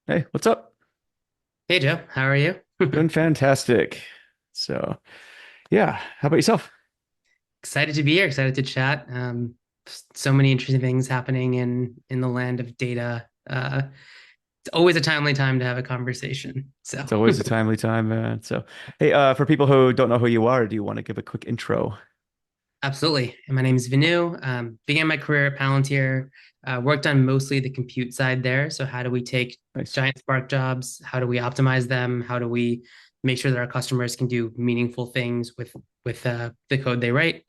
Hey, what's up? Hey Joe, how are you? Doing fantastic. So, yeah, how about yourself? Excited to be here, excited to chat. So many interesting things happening in the land of data. It's always a timely time to have a conversation. So It's always a timely time. Hey, for people who don't know who you are, do you want to give a quick intro? absolutely. And my name is Vinoo. Began my career at Palantir. Worked on mostly the compute side there. So how do we take Nice. giant Spark jobs? How do we optimize them? How do we make sure that our customers can do meaningful things with the code they write?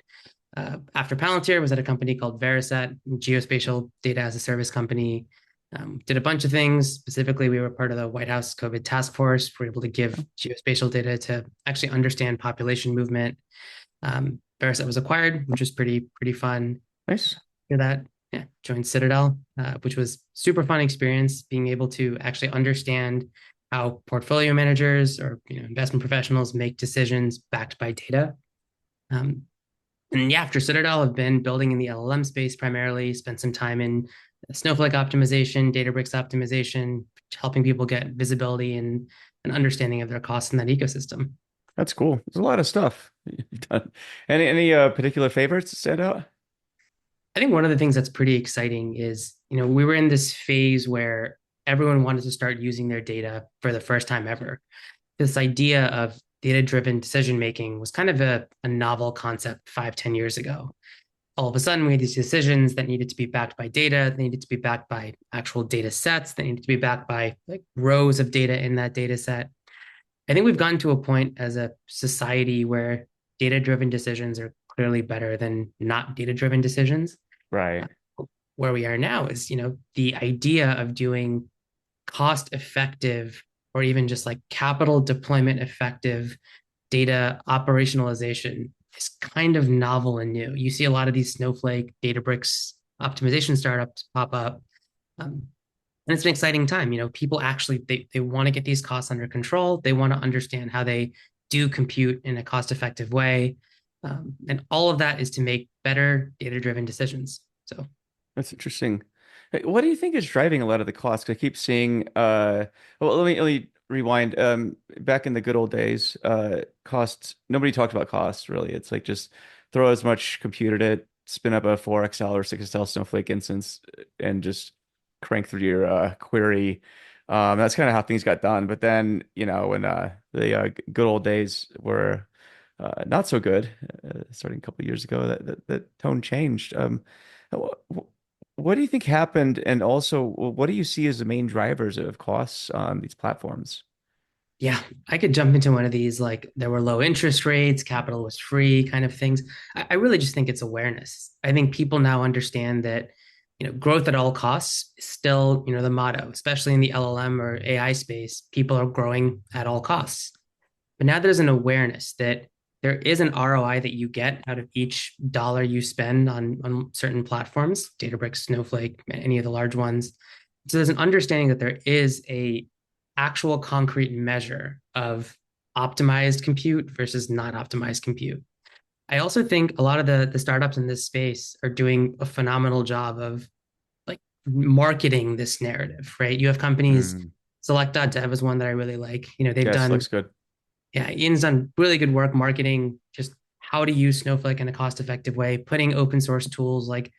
After Palantir, was at a company called Veriset, geospatial data as a service company. Did a bunch of things. Specifically, we were part of the White House COVID task force. We were able to give geospatial data to actually understand population movement. Veriset was acquired, which was pretty fun. Nice. After that, yeah, joined Citadel, which was super fun experience. Being able to actually understand how portfolio managers or investment professionals make decisions backed by data. Um, and yeah, after Citadel, I've been building in the LLM space primarily, spent some time in Snowflake optimization, Databricks optimization, helping people get visibility and an understanding of their costs in that ecosystem. That's cool. There's a lot of stuff you've done. Any particular favorites that stand out? I think one of the things that's pretty exciting is, we were in this phase where everyone wanted to start using their data for the first time ever. This idea of data-driven decision making was kind of a novel concept 5, 10 years ago. All of a sudden we had these decisions that needed to be backed by data, they needed to be backed by actual data sets, they needed to be backed by like rows of data in that data set. I think we've gotten to a point as a society where data-driven decisions are clearly better than not data-driven decisions. Right. Where we are now is, the idea of doing cost effective or even just like capital deployment effective data operationalization is kind of novel and new. You see a lot of these Snowflake, Databricks optimization startups pop up. And it's an exciting time. People actually they want to get these costs under control. They want to understand how they do compute in a cost-effective way. And all of that is to make better data-driven decisions. So That's interesting. Hey, what do you think is driving a lot of the costs? 'Cause I keep seeing well, let me rewind. Back in the good old days, costs nobody talked about costs really. It's like just throw as much compute at it, spin up a 4XL or 6XL Snowflake instance and just crank through your query. That's kind of how things got done. But then, when the good old days were not so good, starting a couple of years ago, that tone changed. What do you think happened? And also, what do you see as the main drivers of costs on these platforms? yeah, I could jump into one of these like there were low interest rates, capital was free kind of things. I really just think it's awareness. I think people now understand that, growth at all costs is still, the motto, especially in the LLM or AI space. People are growing at all costs. But now there's an awareness that there is an ROI that you get out of each dollar you spend on certain platforms, Databricks, Snowflake, any of the large ones. So there's an understanding that there is a actual concrete measure of optimized compute versus not optimized compute. I also think a lot of the startups in this space are doing a phenomenal job of like marketing this narrative, right? You have companies, Mm, Select.dev is one that I really like. They've yes, done, looks good. yeah, Ian's done really good work marketing just how to use Snowflake in a cost-effective way, putting open source tools like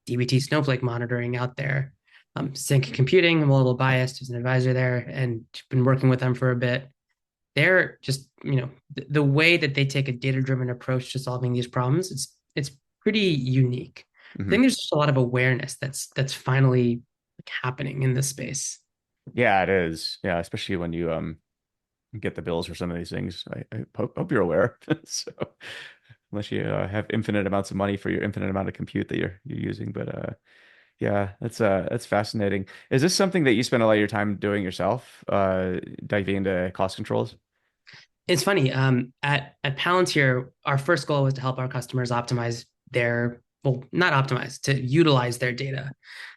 DBT Snowflake monitoring out there. Sync Computing, I'm a little biased as an advisor there and been working with them for a bit. They're just, the way that they take a data-driven approach to solving these problems, it's pretty unique. I Hmm. think there's just a lot of awareness that's finally like, happening in this space. Yeah, it is. Yeah, especially when you get the bills for some of these things. I hope you're aware. So unless you have infinite amounts of money for your infinite amount of compute that you're using, but yeah, that's fascinating. Is this something that you spend a lot of your time doing yourself? Diving into cost controls? It's funny. At Palantir, our first goal was to help our customers optimize well, not optimize, to utilize their data.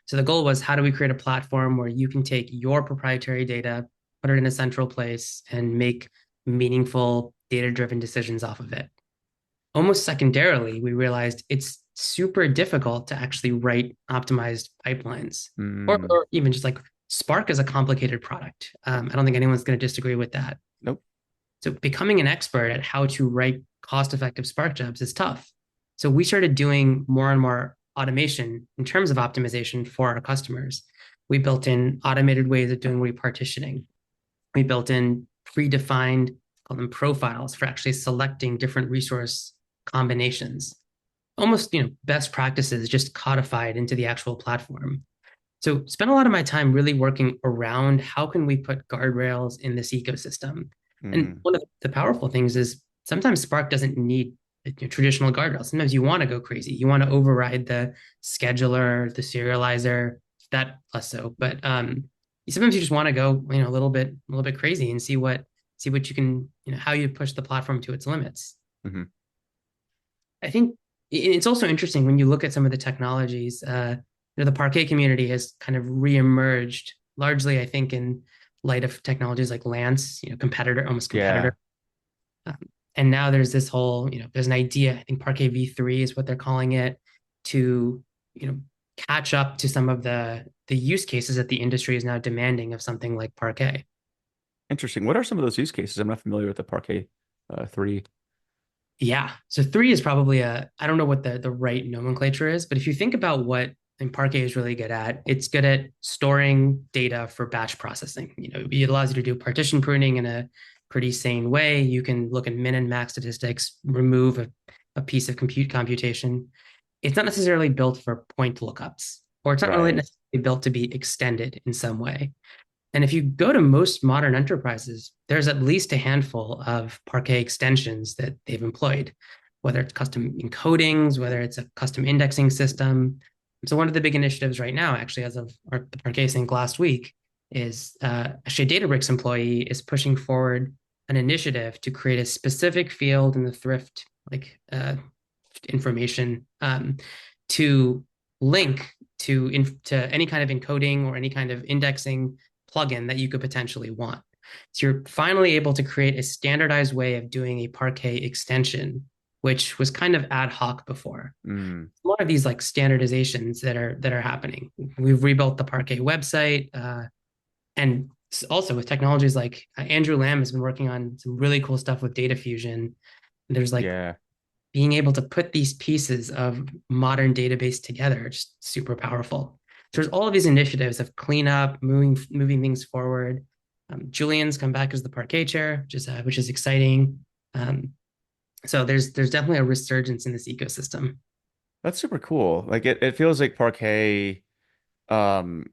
So the goal was how do we create a platform where you can take your proprietary data, put it in a central place, and make meaningful data-driven decisions off of it. Almost secondarily, we realized it's super difficult to actually write optimized pipelines or, Mm, or even just like Spark is a complicated product. I don't think anyone's going to disagree with that. Nope. So becoming an expert at how to write cost-effective Spark jobs is tough. So we started doing more and more automation in terms of optimization for our customers. We built in automated ways of doing repartitioning. We built in predefined, call them profiles for actually selecting different resource combinations. Almost, best practices just codified into the actual platform. So spent a lot of my time really working around how can we put guardrails in this ecosystem. And Mm, one of the powerful things is sometimes Spark doesn't need traditional guardrails. Sometimes you want to go crazy. You want to override the scheduler, the serializer, that less so. But sometimes you just want to go, a little bit crazy and see what you can, how you push the platform to its limits. hmm. I think it's also interesting when you look at some of the technologies. The Parquet community has kind of reemerged largely, I think, in light of technologies like Lance, competitor, almost competitor. Yeah. Um, and now there's this whole, there's an idea. I think Parquet V3 is what they're calling it to, you know, catch up to some of the use cases that the industry is now demanding of something like Parquet. Interesting. What are some of those use cases? I'm not familiar with the Parquet 3. Yeah. So three is probably I don't know what the right nomenclature is, but if you think about what Parquet is really good at, it's good at storing data for batch processing. It allows you to do partition pruning in a pretty sane way. You can look at min and max statistics, remove a piece of compute computation. It's not necessarily built for point lookups, or it's not really Right. necessarily built to be extended in some way. And if you go to most modern enterprises, there's at least a handful of Parquet extensions that they've employed, whether it's custom encodings, whether it's a custom indexing system. So one of the big initiatives right now, actually, as of the Parquet Sync last week, is actually a Databricks employee is pushing forward an initiative to create a specific field in the thrift information to link to any kind of encoding or any kind of indexing plugin that you could potentially want. So you're finally able to create a standardized way of doing a Parquet extension, which was kind of ad hoc before. Mm, A lot of these like standardizations that are happening. We've rebuilt the Parquet website, and also with technologies like Andrew Lamb has been working on some really cool stuff with data fusion. There's like yeah. being able to put these pieces of modern database together, just super powerful. So there's all of these initiatives of cleanup, moving things forward. Julian's come back as the Parquet chair, which is exciting. Um, so there's definitely a resurgence in this ecosystem. That's super cool. Like it feels like Parquet, um,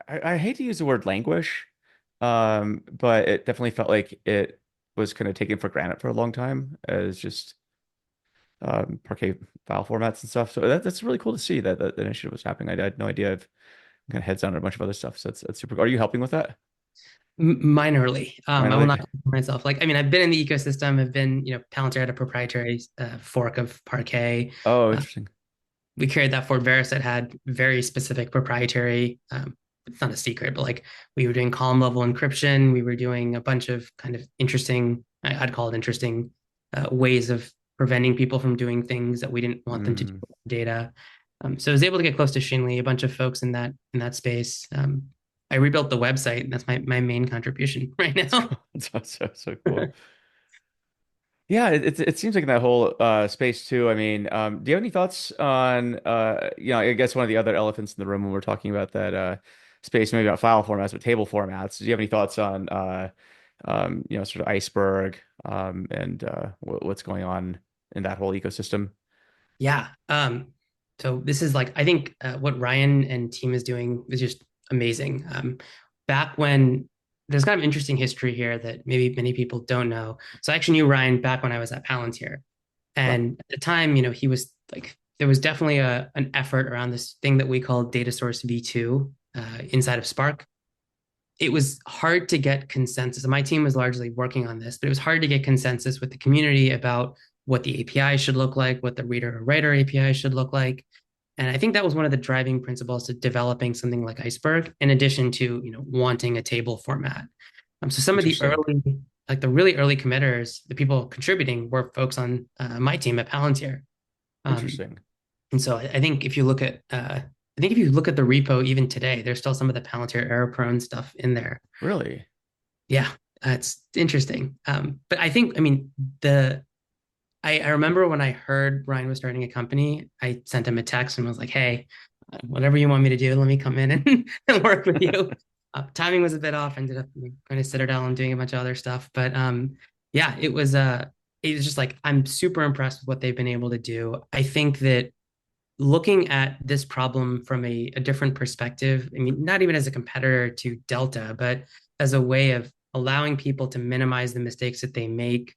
I hate to use the word languish, but it definitely felt like it was kind of taken for granted for a long time as just Parquet file formats and stuff. So that's really cool to see that the initiative was happening. I had no idea. I've kind of heads down on a bunch of other stuff. So that's super cool. Are you helping with that? Minorly, I will not Finally? compare myself. Like, I mean, I've been in the ecosystem. I've been, Palantir had a proprietary fork of Parquet. Oh, Uh, interesting. we carried that for Varus that had very specific proprietary. It's not a secret, but like we were doing column level encryption. We were doing a bunch of kind of interesting, I'd call it interesting ways of preventing people from doing things that we didn't want them to do Mm. with data. So I was able to get close to Shinley, a bunch of folks in that space. I rebuilt the website, and that's my main contribution right That's now. cool. So cool. Yeah, it seems like in that whole space too. I mean, do you have any thoughts on I guess one of the other elephants in the room when we're talking about that space, maybe not file formats, but table formats. Do you have any thoughts on sort of iceberg and what's going on in that whole ecosystem? Yeah. So this is like I think what Ryan and team is doing is just amazing. Back when there's kind of interesting history here that maybe many people don't know. So I actually knew Ryan back when I was at Palantir, Well, and at the time, he was like there was definitely an effort around this thing that we call data source V2 inside of Spark. It was hard to get consensus. My team was largely working on this, but it was hard to get consensus with the community about what the API should look like, what the reader or writer API should look like. And I think that was one of the driving principles to developing something like Iceberg, in addition to wanting a table format. So some of the interesting. the really early committers, the people contributing, were folks on my team at Palantir. Um, Interesting. and so I think if you look at I think if you look at the repo even today, there's still some of the Palantir error prone stuff in there. Really? Yeah, it's interesting. But I think, I mean, the I remember when I heard Ryan was starting a company, I sent him a text and was like, "Hey, whatever you want me to do, let me come in and, and work with you." Timing was a bit off. Ended up going to Citadel and doing a bunch of other stuff, but yeah, it was just like I'm super impressed with what they've been able to do. I think that looking at this problem from a different perspective, I mean, not even as a competitor to Delta, but as a way of allowing people to minimize the mistakes that they make,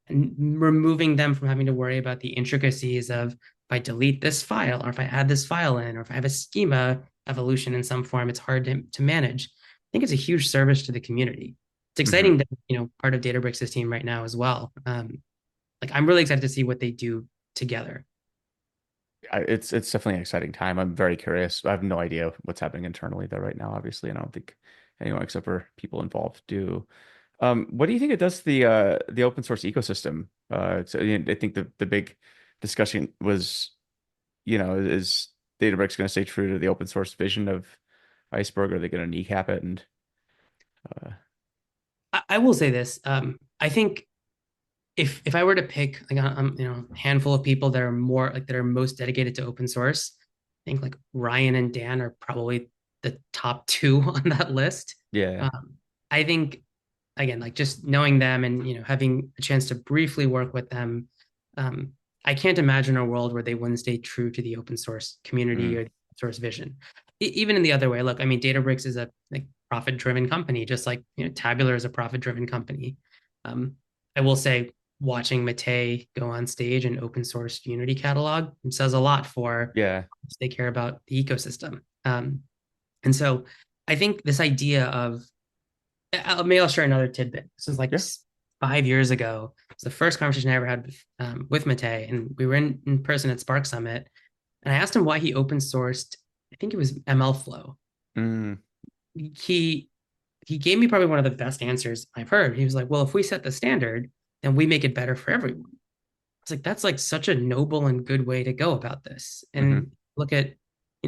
and removing them from having to worry about the intricacies of if I delete this file or if I add this file in or if I have a schema evolution in some form, it's hard to manage. I think it's a huge service to the community. It's Hmm. exciting that, part of Databricks' team right now as well. Like I'm really excited to see what they do together. It's definitely an exciting time. I'm very curious. I have no idea what's happening internally there right now, obviously, and I don't think anyone except for people involved do. What do you think it does to the open source ecosystem? I think the big discussion was, is Databricks going to stay true to the open source vision of Iceberg, or are they going to kneecap it? And uh, I will say this. I think if I were to pick like a handful of people that are more like that are most dedicated to open source, I think like Ryan and Dan are probably the top two on that list. yeah, I think again, like just knowing them and having a chance to briefly work with them, um, I can't imagine a world where they wouldn't stay true to the open source community mm, or the open source vision. Even in the other way, look, I mean, Databricks is a like profit-driven company, just like Tabular is a profit-driven company. Um, I will say, watching Mate go on stage and open source Unity catalog says a lot for yeah, they care about the ecosystem. And so I think this idea of maybe I'll share another tidbit. This was like yeah. 5 years ago. It's the first conversation I ever had with Mate, and we were in person at Spark Summit. And I asked him why he open sourced. I think it was MLflow. Mm, He he gave me probably one of the best answers I've heard. He was like, "Well, if we set the standard, then we make it better for everyone." I was like, "That's like such a noble and good way to go about this." hmm. And look at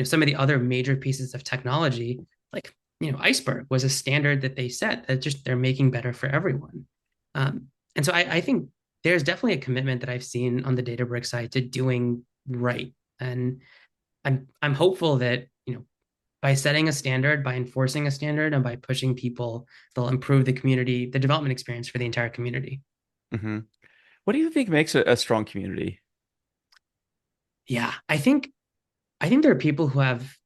some of the other major pieces of technology, like Iceberg was a standard that they set that just they're making better for everyone. And so I think there's definitely a commitment that I've seen on the Databricks side to doing right. And I'm hopeful that by setting a standard, by enforcing a standard, and by pushing people, they'll improve the community, the development experience for the entire community. Hmm. What do you think makes a strong community? Yeah, I think there are people who have,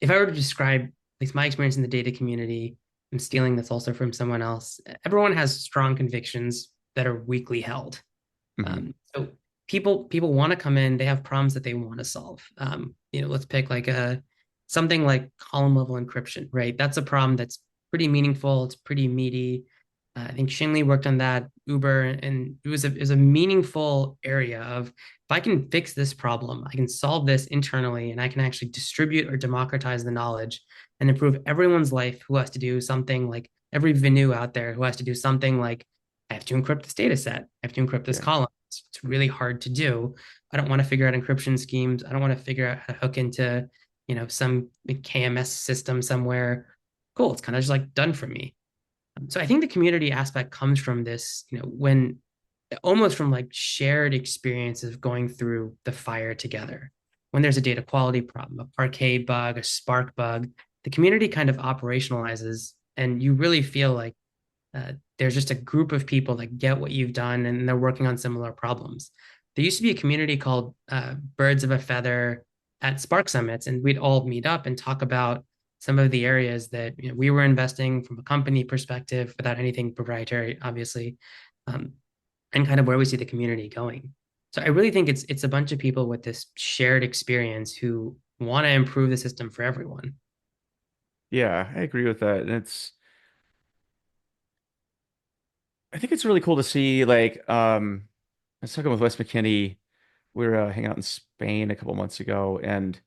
if I were to describe at least my experience in the data community, I'm stealing this also from someone else. Everyone has strong convictions that are weakly held. Hmm. So people want to come in, they have problems that they want to solve. Let's pick like a something like column level encryption, right? That's a problem that's pretty meaningful, it's pretty meaty. I think Shinley worked on that, Uber, and it was a meaningful area of if I can fix this problem, I can solve this internally, and I can actually distribute or democratize the knowledge and improve everyone's life who has to do something like every Vinoo out there who has to do something like I have to encrypt this data set, I have to encrypt this Yeah. column. It's really hard to do. I don't want to figure out encryption schemes. I don't want to figure out how to hook into, some KMS system somewhere. Cool. It's kind of just like done for me. So I think the community aspect comes from this, when almost from like shared experience of going through the fire together. When there's a data quality problem, a Parquet bug, a Spark bug, the community kind of operationalizes, and you really feel like there's just a group of people that get what you've done and they're working on similar problems. There used to be a community called Birds of a Feather at Spark Summits, and we'd all meet up and talk about some of the areas that we were investing from a company perspective without anything proprietary, obviously, um, and kind of where we see the community going. So I really think it's a bunch of people with this shared experience who want to improve the system for everyone. Yeah, I agree with that. And I think it's really cool to see I was talking with Wes McKinney. We were hanging out in Spain a couple months ago, and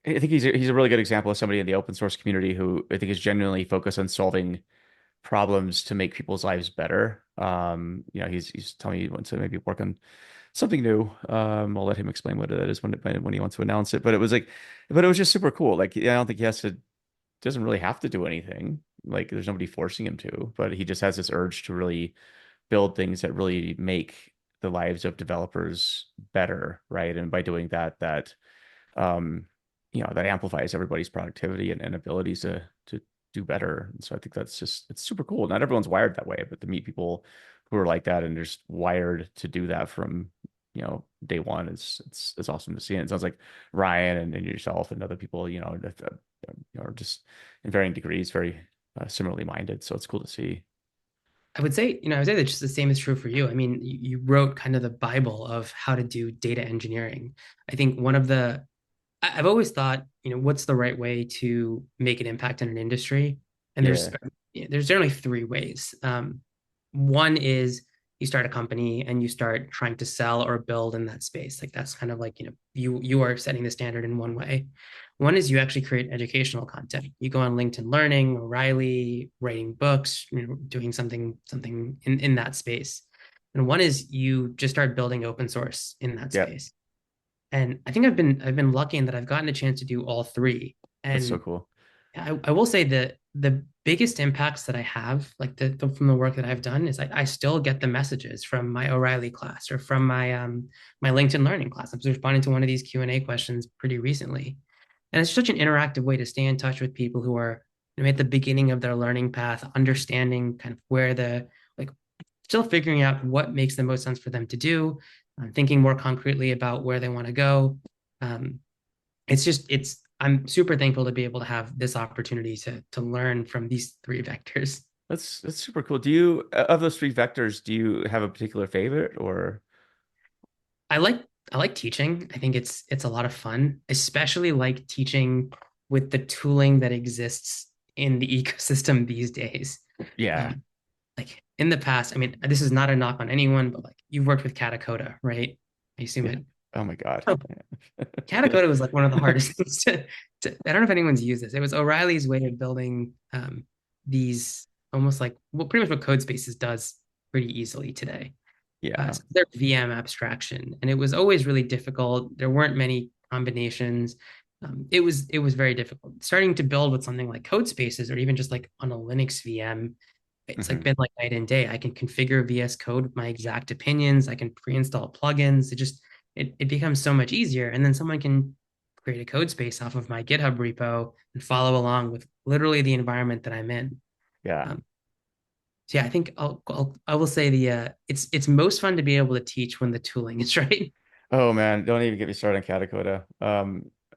I think he's a really good example of somebody in the open source community who I think is genuinely focused on solving problems to make people's lives better. He's telling me he wants to maybe work on something new. I'll let him explain what it is when he wants to announce it. But it was like, but it was just super cool. Like, yeah, I don't think he has to, doesn't really have to do anything. Like, there's nobody forcing him to, but he just has this urge to really build things that really make the lives of developers better, right? And by doing that, um, that amplifies everybody's productivity and abilities to do better. And so I think that's just it's super cool. Not everyone's wired that way, but to meet people who are like that and they're just wired to do that from day one is it's awesome to see. And it sounds like Ryan and yourself and other people, are just in varying degrees very similarly minded. So it's cool to see. I would say that just the same is true for you. I mean, you wrote kind of the Bible of how to do data engineering. I think one of the I've always thought, what's the right way to make an impact in an industry? And Yeah. there's generally three ways. One is you start a company and you start trying to sell or build in that space. Like that's kind of like, you are setting the standard in one way. One is you actually create educational content. You go on LinkedIn Learning, O'Reilly, writing books, doing something in that space. And one is you just start building open source in that Yeah. space. And I think I've been lucky in that I've gotten a chance to do all three. That's so And cool. I will say that the biggest impacts that I have, like from the work that I've done, is I still get the messages from my O'Reilly class or from my LinkedIn Learning class. I was responding to one of these Q&A questions pretty recently. And it's such an interactive way to stay in touch with people who are at the beginning of their learning path, understanding kind of where like still figuring out what makes the most sense for them to do, thinking more concretely about where they want to go. Um, I'm super thankful to be able to have this opportunity to learn from these three vectors. That's super cool. Do you of those three vectors, do you have a particular favorite or I like I like teaching. I think it's a lot of fun, especially like teaching with the tooling that exists in the ecosystem these days. yeah. Um, like in the past, I mean, this is not a knock on anyone, but like you've worked with Katacoda, right? I assume Yeah. it. Oh my God. Oh, Katacoda was like one of the hardest things I don't know if anyone's used this. It was O'Reilly's way of building these almost like well, pretty much what Codespaces does pretty easily today. Yeah. So their VM abstraction, and it was always really difficult. There weren't many combinations. It was very difficult. Starting to build with something like Codespaces, or even just like on a Linux VM, it's like Hmm. been like night and day. I can configure VS Code with my exact opinions. I can pre-install plugins. It becomes so much easier. And then someone can create a code space off of my GitHub repo and follow along with literally the environment that I'm in. Yeah. Um, so yeah, I think I will say it's most fun to be able to teach when the tooling is right. Oh man, don't even get me started on Katakoda.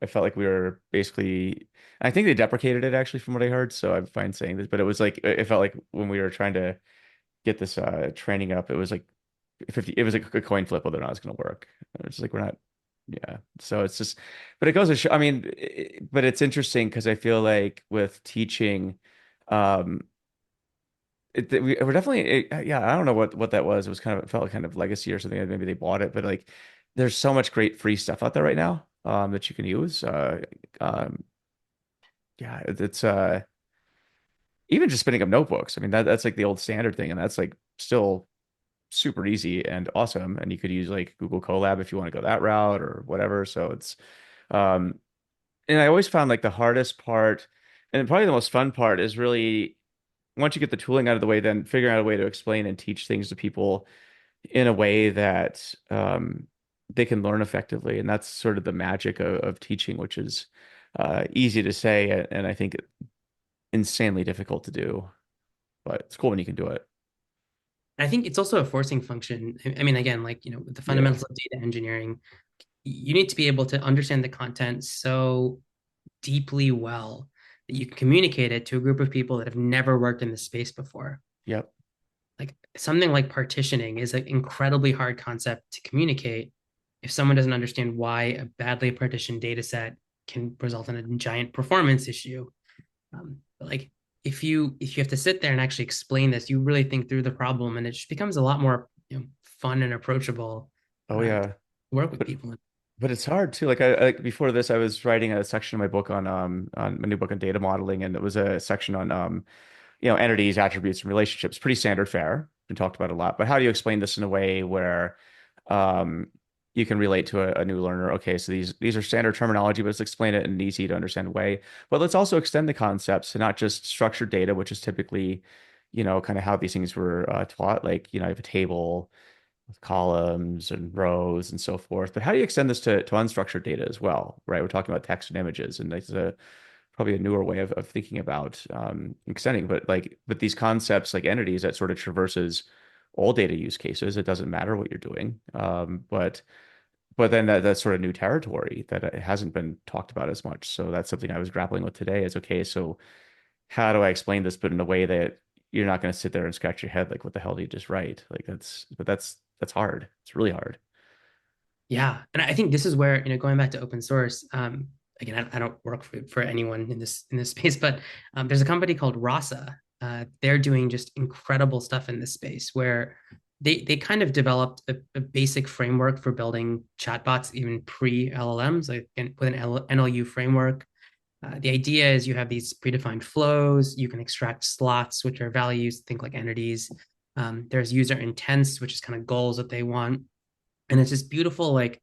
I felt like we were basically, I think they deprecated it actually from what I heard, so I'm fine saying this, but it was like it felt like when we were trying to get this training up, it was like 50, it was like a coin flip whether or not it's going to work. It's like we're not, yeah. So it's just, but it goes to show, I mean, but it's interesting because I feel like with teaching, um, we're definitely, yeah, I don't know what that was. It was kind of, it felt like kind of legacy or something. Maybe they bought it, but like there's so much great free stuff out there right now, that you can use. Um, yeah, it's, even just spinning up notebooks. I mean, that's like the old standard thing, and that's like still super easy and awesome. And you could use like Google Colab if you want to go that route or whatever. So it's, um, and I always found like the hardest part and probably the most fun part is really once you get the tooling out of the way, then figuring out a way to explain and teach things to people in a way that they can learn effectively. And that's sort of the magic of teaching, which is easy to say and I think insanely difficult to do. But it's cool when you can do it. I think it's also a forcing function. I mean, again, like with the Yeah. fundamentals of data engineering, you need to be able to understand the content so deeply well that you can communicate it to a group of people that have never worked in the space before. Yep. Like something like partitioning is an incredibly hard concept to communicate if someone doesn't understand why a badly partitioned data set can result in a giant performance issue. But like if you have to sit there and actually explain this, you really think through the problem, and it just becomes a lot more fun and approachable Oh to yeah. work with But people. but it's hard too. Like I like before this, I was writing a section of my book on my new book on data modeling, and it was a section on entities, attributes, and relationships. Pretty standard fare. Been talked about a lot. But how do you explain this in a way where um, you can relate to a new learner. Okay, so these are standard terminology, but let's explain it in an easy to understand way. But let's also extend the concepts to not just structured data, which is typically, kind of how these things were taught. Like, you have a table with columns and rows and so forth. But how do you extend this to unstructured data as well, right? We're talking about text and images, and that's probably a newer way of thinking about extending. But these concepts like entities that sort of traverses all data use cases. It doesn't matter what you're doing. But then that's sort of new territory that it hasn't been talked about as much. So that's something I was grappling with today is okay, so how do I explain this, but in a way that you're not going to sit there and scratch your head like, what the hell did you just write? But that's hard. It's really hard. Yeah, and I think this is where, going back to open source. Again, I don't work for anyone in this space, but there's a company called Rasa. They're doing just incredible stuff in this space where they kind of developed a basic framework for building chatbots even pre LLMs, like with an NLU framework. The idea is you have these predefined flows. You can extract slots, which are values, think like entities. There's user intents, which is kind of goals that they want, and it's this beautiful, like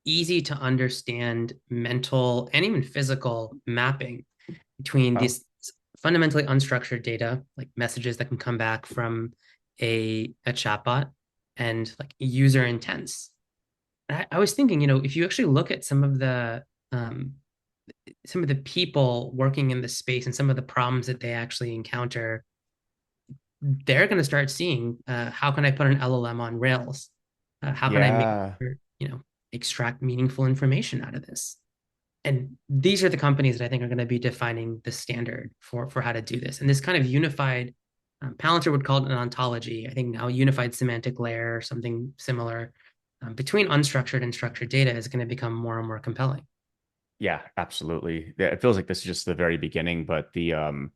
easy to understand mental and even physical mapping between Oh, these fundamentally unstructured data, like messages that can come back from a chatbot, and like user intents. I was thinking, if you actually look at um, some of the people working in the space and some of the problems that they actually encounter, they're going to start seeing, how can I put an LLM on Rails? How can I make yeah. sure, extract meaningful information out of this? And these are the companies that I think are going to be defining the standard for how to do this. And this kind of unified, Palantir would call it an ontology. I think now unified semantic layer or something similar, between unstructured and structured data is going to become more and more compelling. Yeah, absolutely. Yeah, it feels like this is just the very beginning, but and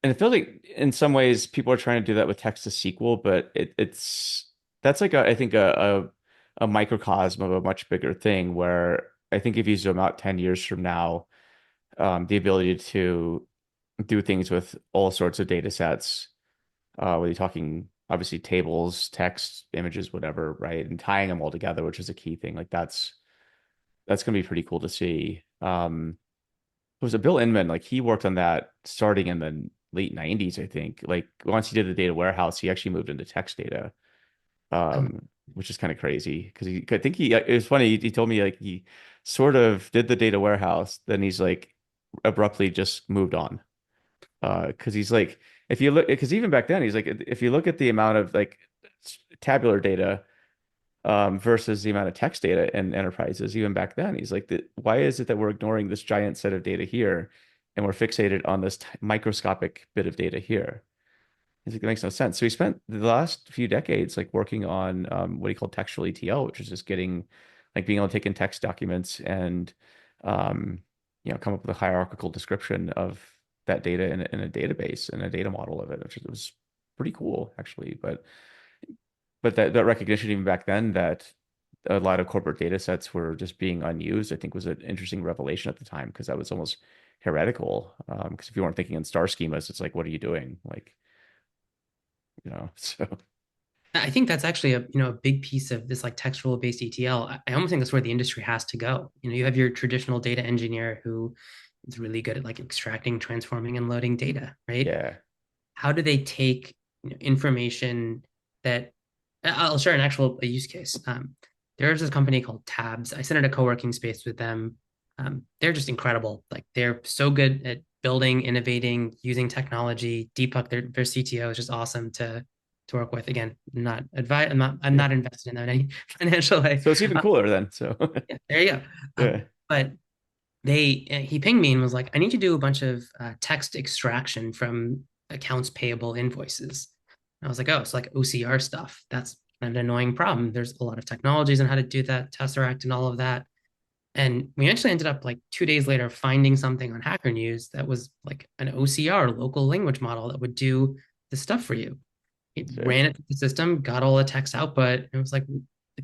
it feels like in some ways people are trying to do that with text to SQL, but that's like I think a microcosm of a much bigger thing where I think if you zoom out 10 years from now, the ability to do things with all sorts of data sets, whether you're talking obviously tables, text, images, whatever, right? And tying them all together, which is a key thing. Like that's gonna be pretty cool to see. It was a Bill Inman, like he worked on that starting in the late 90s, I think. Like once he did the data warehouse, he actually moved into text data, Oh, which is kind of crazy because I think it was funny. He told me like he sort of did the data warehouse, then he's like abruptly just moved on. Because he's like, if you look, because even back then, he's like, if you look at the amount of like tabular data versus the amount of text data in enterprises, even back then. He's like, why is it that we're ignoring this giant set of data here and we're fixated on this microscopic bit of data here? He's like, that makes no sense. So he spent the last few decades like working on what he called textual ETL, which is just getting like being able to take in text documents and um, come up with a hierarchical description of that data in a database and a data model of it, which was pretty cool actually. But that recognition even back then that a lot of corporate data sets were just being unused, I think was an interesting revelation at the time because that was almost heretical. Because if you weren't thinking in star schemas, it's like, what are you doing? Like, so I think that's actually a big piece of this like textual based ETL. I almost think that's where the industry has to go. You have your traditional data engineer who is really good at like extracting, transforming, and loading data, right? yeah. How do they take, information that I'll share an actual a use case. There's this company called Tabs. I sit in a co-working space with them. They're just incredible. Like they're so good at building, innovating, using technology. Deepak, their CTO, is just awesome to work with. Again, not advice. I'm Yeah. not invested in that in any financial way. So it's even cooler then. So Yeah, there you go. yeah. But he pinged me and was like, I need to do a bunch of text extraction from accounts payable invoices. And I was like, oh, it's like OCR stuff. That's an annoying problem. There's a lot of technologies on how to do that, Tesseract and all of that. And we actually ended up like 2 days later finding something on Hacker News that was like an OCR, local language model, that would do the stuff for you. It Sick. ran it through the system, got all the text output, and it was like,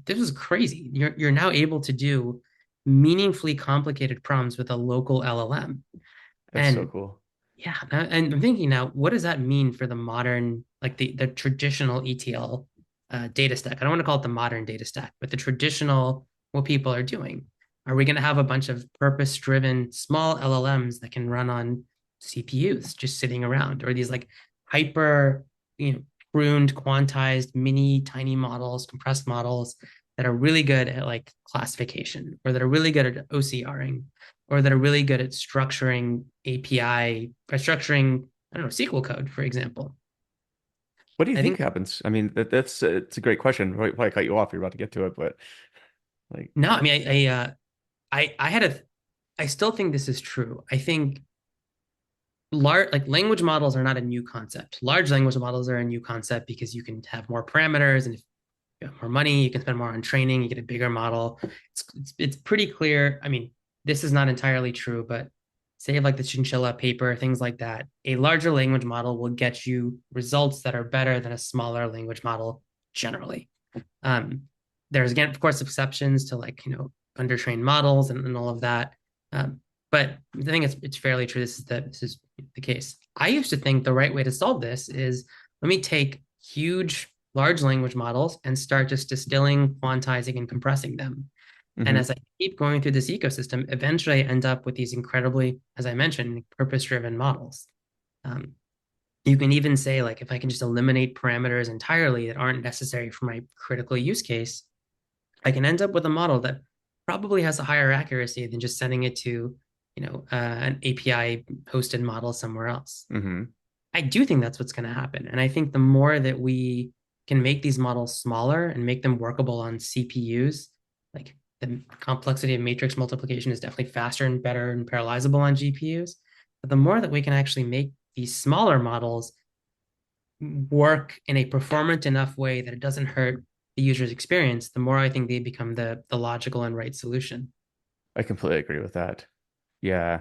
this is crazy. You're now able to do meaningfully complicated problems with a local LLM. That's so And cool. yeah, and I'm thinking now, what does that mean for the modern, like the traditional ETL? data stack. I don't want to call it the modern data stack, but the traditional what people are doing. Are we going to have a bunch of purpose-driven small LLMs that can run on CPUs just sitting around, or these like hyper, you know, pruned, quantized, mini, tiny models, compressed models that are really good at like classification, or that are really good at OCRing, or that are really good at structuring API, or structuring, I don't know, SQL code, for example. What do you I think think happens? I mean, that's it's a great question. Why cut you off? You're about to get to it, but like, no, I mean, I had a, I still think this is true. I think large like language models are not a new concept. Large language models are a new concept because you can have more parameters, and if you have more money, you can spend more on training, you get a bigger model. It's pretty clear. I mean, this is not entirely true, but say like the chinchilla paper, things like that, a larger language model will get you results that are better than a smaller language model generally. Um, there's again, of course, exceptions to like undertrained models and all of that. But I think it's fairly true. This is the case. I used to think the right way to solve this is let me take huge large language models and start just distilling, quantizing, and compressing them. And hmm as I keep going through this ecosystem, eventually I end up with these incredibly, as I mentioned, purpose-driven models. Um, you can even say, like, if I can just eliminate parameters entirely that aren't necessary for my critical use case, I can end up with a model that probably has a higher accuracy than just sending it to, an API hosted model somewhere else. hmm I do think that's what's going to happen. And I think the more that we can make these models smaller and make them workable on CPUs, like the complexity of matrix multiplication is definitely faster and better and parallelizable on GPUs. But the more that we can actually make these smaller models work in a performant enough way that it doesn't hurt the user's experience, the more I think they become the logical and right solution. I completely agree with that. Yeah.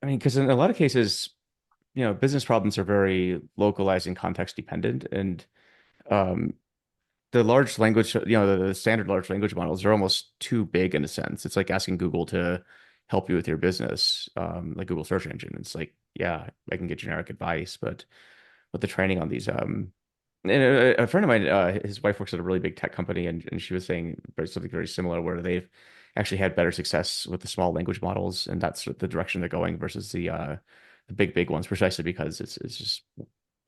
I mean, because in a lot of cases, business problems are very localized and context dependent, and um, the large language, the standard large language models are almost too big in a sense. It's like asking Google to help you with your business, like Google search engine. It's like, yeah, I can get generic advice, but with the training on these, and a friend of mine, his wife works at a really big tech company, and she was saying something very similar, where they've actually had better success with the small language models, and that's the direction they're going versus the big ones, precisely because it's just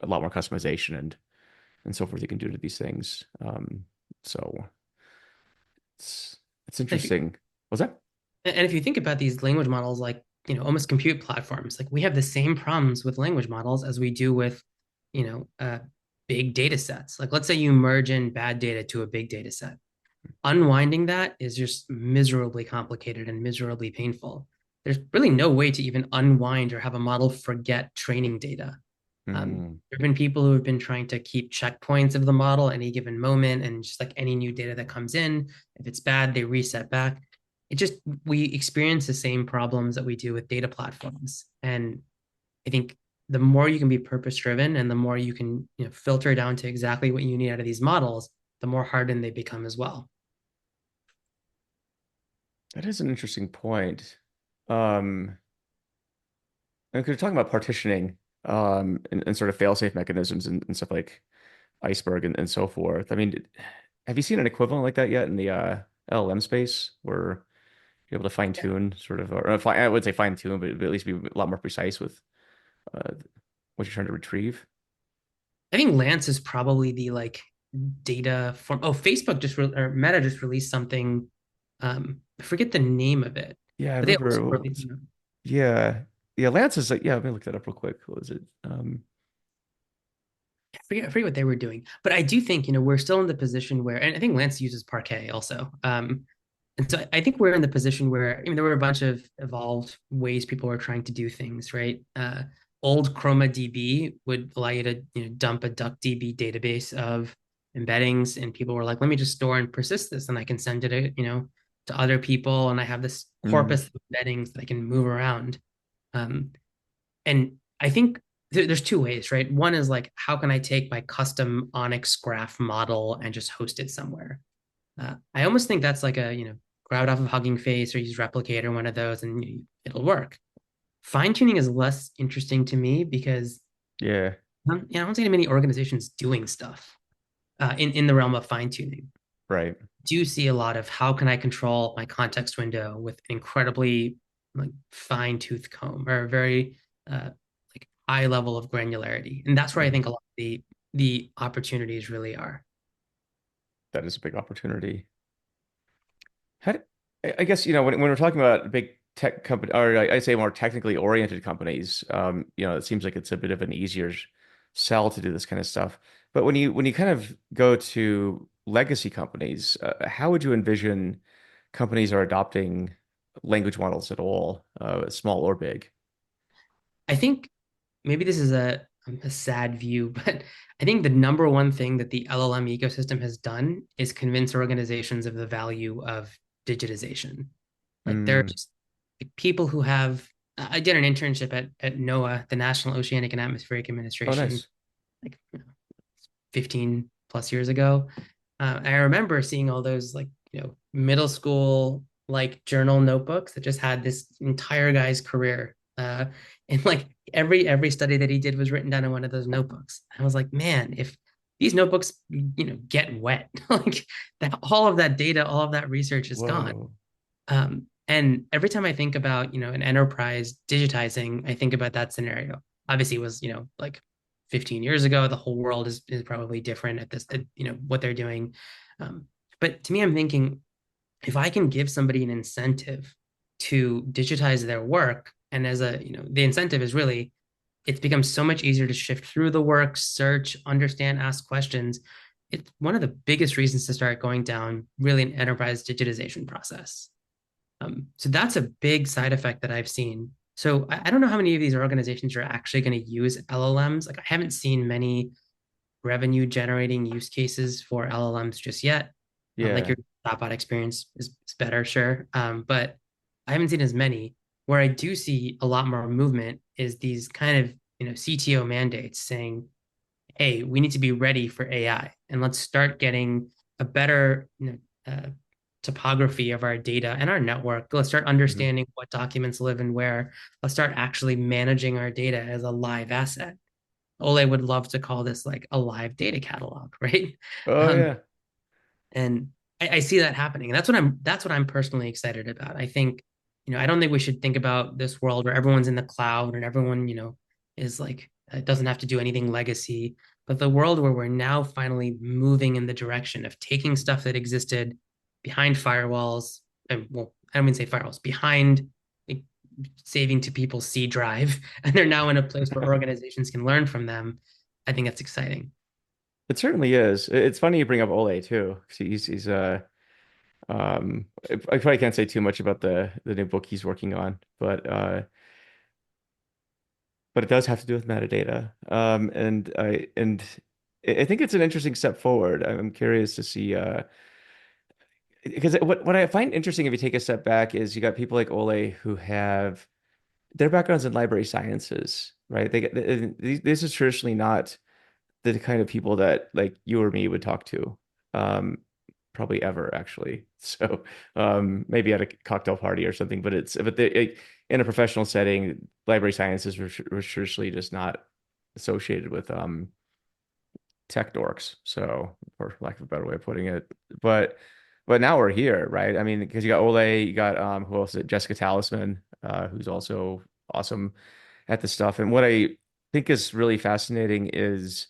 a lot more customization and so forth you can do to these things. So it's it's If you, interesting. Was that? and if you think about these language models, like, almost compute platforms, like we have the same problems with language models as we do with, you know, uh, big data sets. Like, let's say you merge in bad data to a big data set. Unwinding that is just miserably complicated and miserably painful. There's really no way to even unwind or have a model forget training data. Hmm. There have been people who have been trying to keep checkpoints of the model at any given moment, and just like any new data that comes in, if it's bad, they reset back. It just, we experience the same problems that we do with data platforms. And I think the more you can be purpose driven and the more you can, filter down to exactly what you need out of these models, the more hardened they become as well. That is an interesting point. Um, and 'cause you're talking about partitioning, and sort of fail-safe mechanisms and stuff like Iceberg and so forth. I mean, have you seen an equivalent like that yet in the LLM space, where you're able to fine tune sort of, or I would say fine tune, but at least be a lot more precise with uh, what you're trying to retrieve? I think Lance is probably the like data form. Oh, Facebook or Meta just released something. I forget the name of it, Yeah, I but they remember. also released. Yeah, yeah. Lance is like, yeah. Let me look that up real quick. What was it? I forget what they were doing, but I do think we're still in the position where, and I think Lance uses Parquet also. And so I think we're in the position where, there were a bunch of evolved ways people were trying to do things, right? Old Chroma DB would allow you to, dump a DuckDB database of embeddings, and people were like, let me just store and persist this, and I can send it, to other people, and I have this mm, corpus of embeddings that I can move around. Um, and I think there's two ways, right? One is like, how can I take my custom Onyx graph model and just host it somewhere? I almost think that's like a, grab it off of Hugging Face or use Replicator, one of those, and it'll work. Fine tuning is less interesting to me because yeah. I don't see many organizations doing stuff. in the realm of fine tuning. Right. Do see a lot of how can I control my context window with incredibly like fine tooth comb or a very like high level of granularity, and that's where I Mhm. think a lot of the opportunities really are. That is a big opportunity. How do, I guess, when we're talking about big tech company, or I say more technically oriented companies, it seems like it's a bit of an easier sell to do this kind of stuff. But when you kind of go to legacy companies, how would you envision companies are adopting language models at all, small or big? I think maybe this is a sad view, but I think the number one thing that the LLM ecosystem has done is convince organizations of the value of digitization. Like Mm. there's like, people who have I did an internship at NOAA, the National Oceanic and Atmospheric Oh, Administration, nice. like 15 plus years ago. I remember seeing all those like, middle school like journal notebooks that just had this entire guy's career. And like every study that he did was written down in one of those notebooks. I was like, man, if these notebooks, get wet, like that, all of that data, all of that research is gone. Whoa. And every time I think about, an enterprise digitizing, I think about that scenario. Obviously, it was, like 15 years ago. The whole world is probably different at this, what they're doing. Um, but to me, I'm thinking if I can give somebody an incentive to digitize their work, and as the incentive is really, it's become so much easier to shift through the work, search, understand, ask questions. It's one of the biggest reasons to start going down really an enterprise digitization process. So that's a big side effect that I've seen. So I don't know how many of these organizations are actually going to use LLMs. Like I haven't seen many revenue generating use cases for LLMs just yet. Like Yeah. your chatbot experience is better, sure. But I haven't seen as many. Where I do see a lot more movement is these kind of CTO mandates saying, hey, we need to be ready for AI and let's start getting a better topography of our data and our network. Let's start Mhm. understanding what documents live and where. Let's start actually managing our data as a live asset. Ole would love to call this like a live data catalog, right? Oh, Um, yeah. and I see that happening. And that's what I'm personally excited about. I think, I don't think we should think about this world where everyone's in the cloud and everyone, is like it doesn't have to do anything legacy, but the world where we're now finally moving in the direction of taking stuff that existed behind firewalls, and well, I don't mean say firewalls, behind like, saving to people's C drive, and they're now in a place where organizations can learn from them. I think that's exciting. It certainly is. It's funny you bring up Ole too, 'cause he's I probably can't say too much about the new book he's working on, but it does have to do with metadata. And I think it's an interesting step forward. I'm curious to see because what I find interesting if you take a step back is you got people like Ole who have their backgrounds in library sciences, right? This is traditionally not the kind of people that like you or me would talk to. Um, Probably ever actually. So maybe at a cocktail party or something, in a professional setting, library sciences were traditionally just not associated with tech dorks. So, for lack of a better way of putting it, but but now we're here, right? I mean, because you got Ole, you got who else? Is it? Jessica Talisman, who's also awesome at this stuff. And what I think is really fascinating is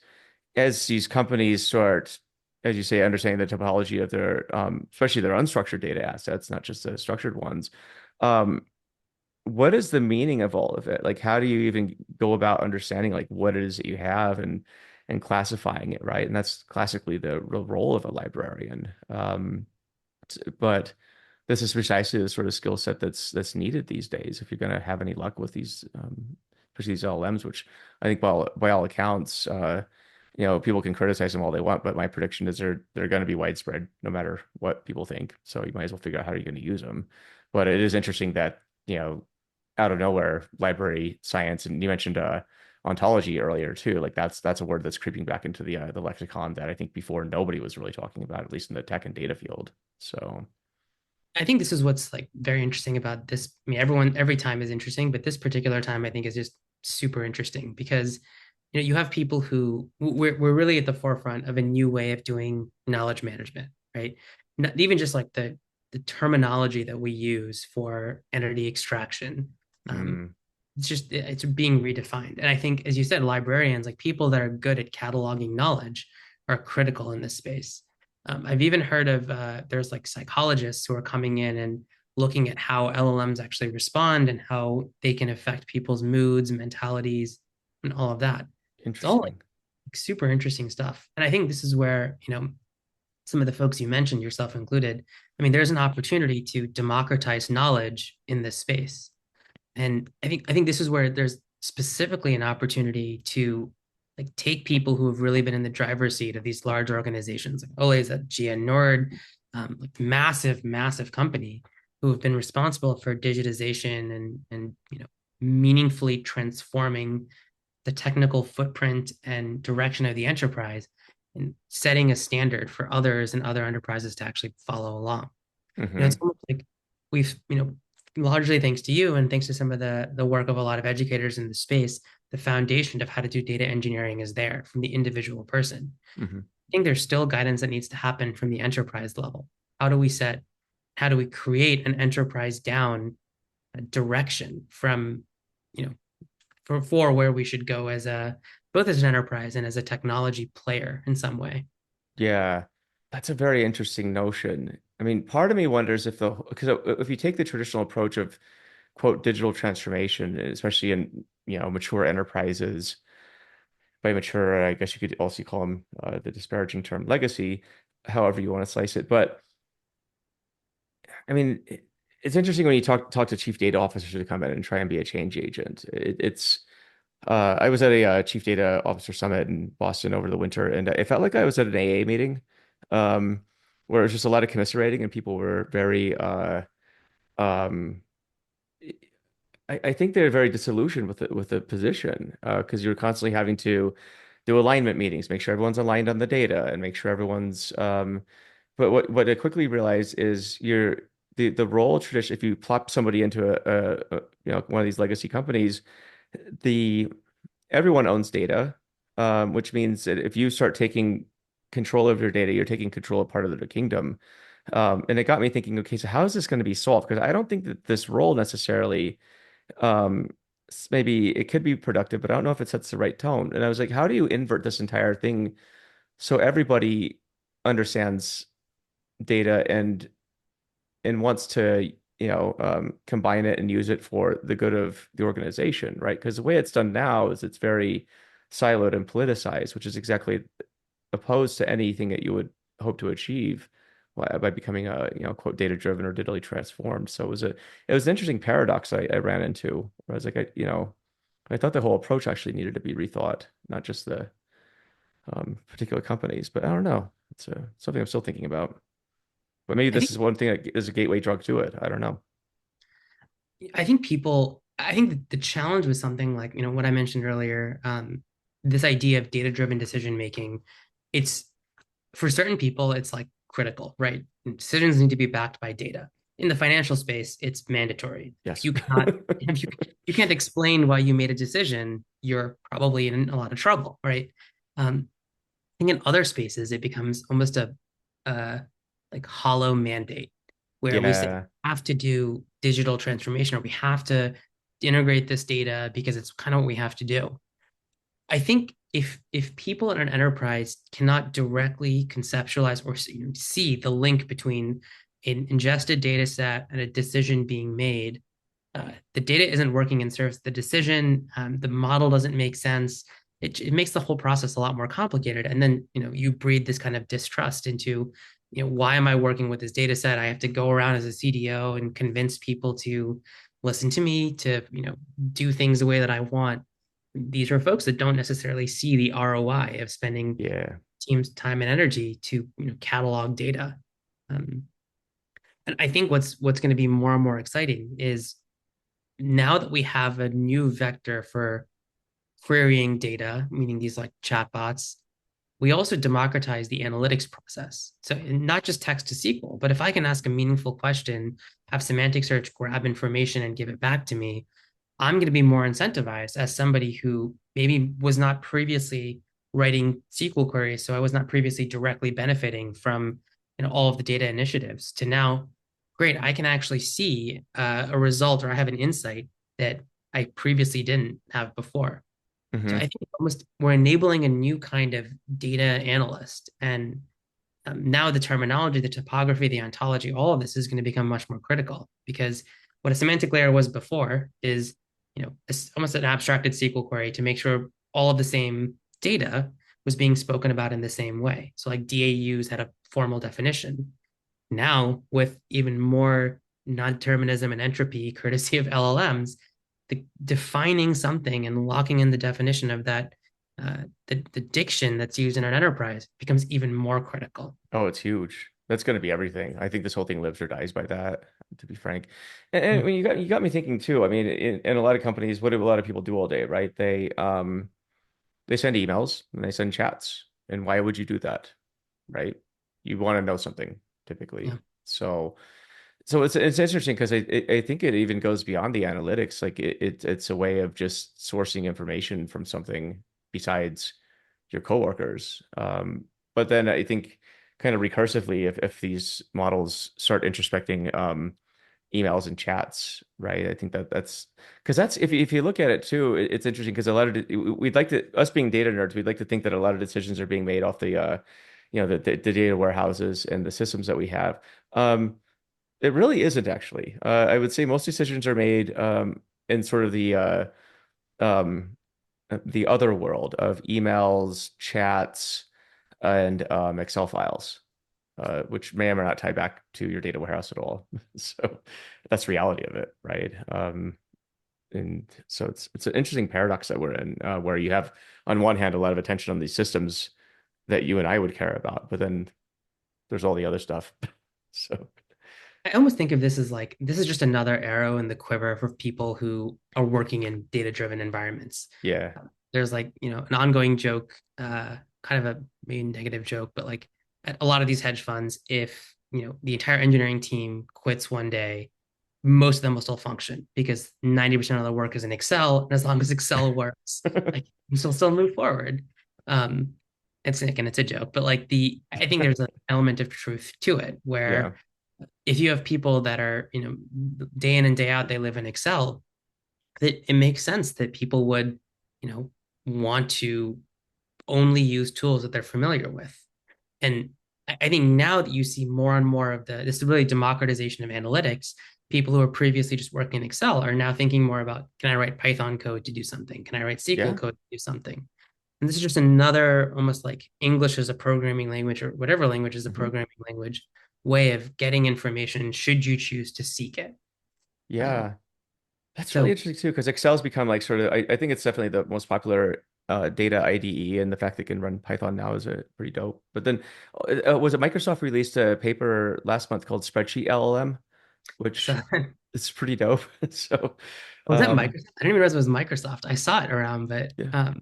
as these companies start, as you say, understanding the topology of their, especially their unstructured data assets, not just the structured ones, um, what is the meaning of all of it? Like, how do you even go about understanding like what it is that you have and classifying it, right? And that's classically the real role of a librarian. But this is precisely the sort of skill set that's needed these days if you're going to have any luck with these, especially these LLMs, which I think by all accounts, people can criticize them all they want, but my prediction is they're going to be widespread no matter what people think. So you might as well figure out how you're going to use them. But it is interesting that, out of nowhere, library science, and you mentioned ontology earlier too. Like that's a word that's creeping back into the lexicon that I think before nobody was really talking about, at least in the tech and data field. So. I think this is what's like very interesting about this. I mean, every time is interesting, but this particular time I think is just super interesting because you have people who we're really at the forefront of a new way of doing knowledge management, right? Not even just like the terminology that we use for entity extraction. Um, Mm, it's being redefined. And I think, as you said, librarians, like people that are good at cataloging knowledge, are critical in this space. I've even heard of there's like psychologists who are coming in and looking at how LLMs actually respond and how they can affect people's moods, mentalities, and all of that. It's all like interesting. super interesting stuff. And I think this is where, some of the folks you mentioned, yourself included, I mean, there's an opportunity to democratize knowledge in this space. And I think this is where there's specifically an opportunity to like take people who have really been in the driver's seat of these large organizations, like Ole's at GN Nord, like massive, massive company who have been responsible for digitization and meaningfully transforming the technical footprint and direction of the enterprise and setting a standard for others and other enterprises to actually follow along. It's Hmm. almost like we've, largely thanks to you and thanks to some of the work of a lot of educators in the space, the foundation of how to do data engineering is there from the individual person. Hmm. I think there's still guidance that needs to happen from the enterprise level. How do we create an enterprise down direction from, you know, for where we should go as both as an enterprise and as a technology player in some way. Yeah, that's a very interesting notion. I mean, part of me wonders if because if you take the traditional approach of quote digital transformation, especially in mature enterprises, by mature, I guess you could also call them the disparaging term legacy, however you want to slice it. But I mean, it's interesting when you talk to chief data officers to come in and try and be a change agent. It's I was at a chief data officer summit in Boston over the winter, and it felt like I was at an AA meeting, um, where it was just a lot of commiserating, and people were very um, I think they're very disillusioned with the position because you're constantly having to do alignment meetings, make sure everyone's aligned on the data, and make sure everyone's. But what I quickly realized is the role tradition. If you plop somebody into one of these legacy companies, the everyone owns data, which means that if you start taking control of your data, you're taking control of part of the kingdom. And it got me thinking, okay, so how is this going to be solved? Because I don't think that this role necessarily maybe it could be productive, but I don't know if it sets the right tone. And I was like, how do you invert this entire thing so everybody understands data and wants to, combine it and use it for the good of the organization, right? Because the way it's done now is it's very siloed and politicized, which is exactly opposed to anything that you would hope to achieve by becoming a quote data driven or digitally transformed. So it was an interesting paradox I ran into where I was like I thought the whole approach actually needed to be rethought, not just the particular companies. But I don't know. It's something I'm still thinking about. But maybe I this think is one thing that is a gateway drug to it. I don't know. I think the challenge with something like, what I mentioned earlier, this idea of data-driven decision making, it's for certain people, it's like critical, right? Decisions need to be backed by data. In the financial space, it's mandatory. If Yes. you cannot, if you can't explain why you made a decision, you're probably in a lot of trouble, right? I think in other spaces, it becomes almost a like hollow mandate where we say Yeah. have to do digital transformation or we have to integrate this data because it's kind of what we have to do. I think if people in an enterprise cannot directly conceptualize or see the link between an ingested data set and a decision being made, the data isn't working in service of the decision. The model doesn't make sense. It makes the whole process a lot more complicated. And then, you breed this kind of distrust into, why am I working with this data set? I have to go around as a CDO and convince people to listen to me, to, do things the way that I want. These are folks that don't necessarily see the ROI of spending Yeah. teams' time and energy to, catalog data. Um, and I think what's going to be more and more exciting is now that we have a new vector for querying data, meaning these like chatbots, we also democratize the analytics process. So not just text to SQL, but if I can ask a meaningful question, have semantic search grab information and give it back to me, I'm going to be more incentivized as somebody who maybe was not previously writing SQL queries, so I was not previously directly benefiting from all of the data initiatives to now, great, I can actually see a result or I have an insight that I previously didn't have before. So I Hmm. think almost we're enabling a new kind of data analyst. And now the terminology, the topography, the ontology, all of this is going to become much more critical because what a semantic layer was before is, almost an abstracted SQL query to make sure all of the same data was being spoken about in the same way. So like DAUs had a formal definition. Now, with even more non-determinism and entropy, courtesy of LLMs, defining something and locking in the definition of that, the diction that's used in an enterprise becomes even more critical. Oh, it's huge. That's going to be everything. I think this whole thing lives or dies by that, to be frank. And I Mm, mean, you got me thinking too. I mean, in a lot of companies, what do a lot of people do all day, right? They send emails and they send chats. And why would you do that, right? You want to know something yeah. typically. So it's interesting because I think it even goes beyond the analytics. Like it's a way of just sourcing information from something besides your coworkers. But then I think kind of recursively, if these models start introspecting emails and chats, right? I think that's because that's if you look at it too, it's interesting because a lot of we'd like to us being data nerds, we'd like to think that a lot of decisions are being made off the the data warehouses and the systems that we have. Um, it really isn't actually. I would say most decisions are made in sort of um, the other world of emails, chats, and Excel files, which may or may not tie back to your data warehouse at all. So that's the reality of it, right? And so it's an interesting paradox that we're in, where you have on one hand a lot of attention on these systems that you and I would care about, but then there's all the other stuff. So I almost think of this as like this is just another arrow in the quiver for people who are working in data-driven environments. yeah. There's like, an ongoing joke, kind of a maybe negative joke, but like at a lot of these hedge funds, if the entire engineering team quits one day, most of them will still function because 90% of the work is in Excel. And as long as Excel works, like you still move forward. Um, it's again, it's a joke, but like I think there's an element of truth to it Yeah. where if you have people that are, day in and day out, they live in Excel, that it makes sense that people would, you know, want to only use tools that they're familiar with. And I think now that you see more and more of this really democratization of analytics, people who are previously just working in Excel are now thinking more about, can I write Python code to do something? Can I write SQL Yeah. code to do something? And this is just another almost like English as a programming language or whatever language is a Hmm. programming language way of getting information should you choose to seek it. Um, Yeah. That's really so interesting too, because Excel's become like sort of, I think it's definitely the most popular data IDE, and the fact that it can run Python now is pretty dope. But then, was it Microsoft released a paper last month called Spreadsheet LLM, which so is pretty dope. So, was that um, Microsoft? I didn't even realize it was Microsoft. I saw it around, but yeah,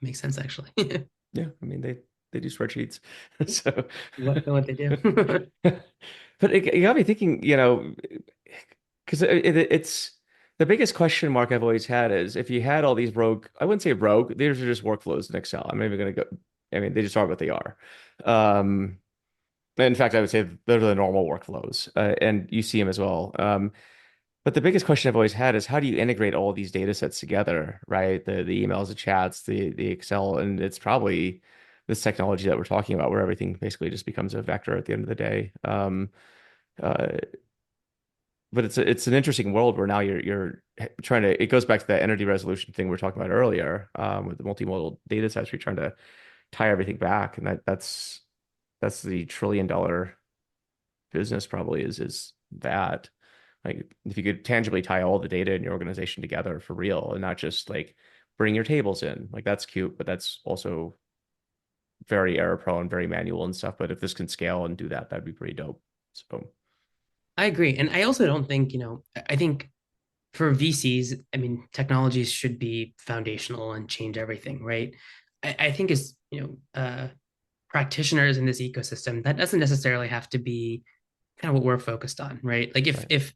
makes sense actually. yeah. I mean, they do spreadsheets. So, what they do. but it got me thinking, because it's the biggest question mark I've always had is if you had all these rogue, I wouldn't say rogue, these are just workflows in Excel. I'm not even going to go, I mean, they just are what they are. Um, in fact, I would say those are the normal workflows, and you see them as well. But the biggest question I've always had is how do you integrate all these data sets together, right? The emails, the chats, the Excel, and it's probably this technology that we're talking about where everything basically just becomes a vector at the end of the day. Uh, but it's an interesting world where now you're trying to it goes back to that energy resolution thing we were talking about earlier, with the multimodal data sets. You're trying to tie everything back, and that's the $1 trillion business probably is that. Like if you could tangibly tie all the data in your organization together for real and not just like bring your tables in, like that's cute, but that's also very error prone, very manual and stuff. But if this can scale and do that, that'd be pretty dope. So I agree. And I also don't think, I think for VCs, I mean, technologies should be foundational and change everything, right? I think as, practitioners in this ecosystem, that doesn't necessarily have to be kind of what we're focused on, right? Like if right. if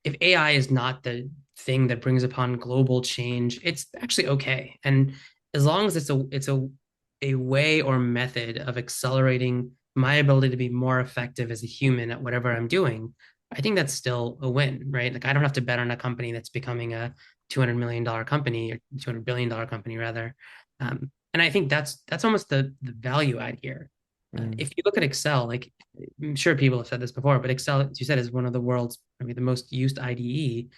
if AI is not the thing that brings upon global change, it's actually okay. And as long as it's a way or method of accelerating my ability to be more effective as a human at whatever I'm doing, I think that's still a win, right? Like I don't have to bet on a company that's becoming a $200 million company or $200 billion company rather. And I think that's almost the value add here. Mm, If you look at Excel, like I'm sure people have said this before, but Excel, as you said, is one of the world's maybe the most used IDE.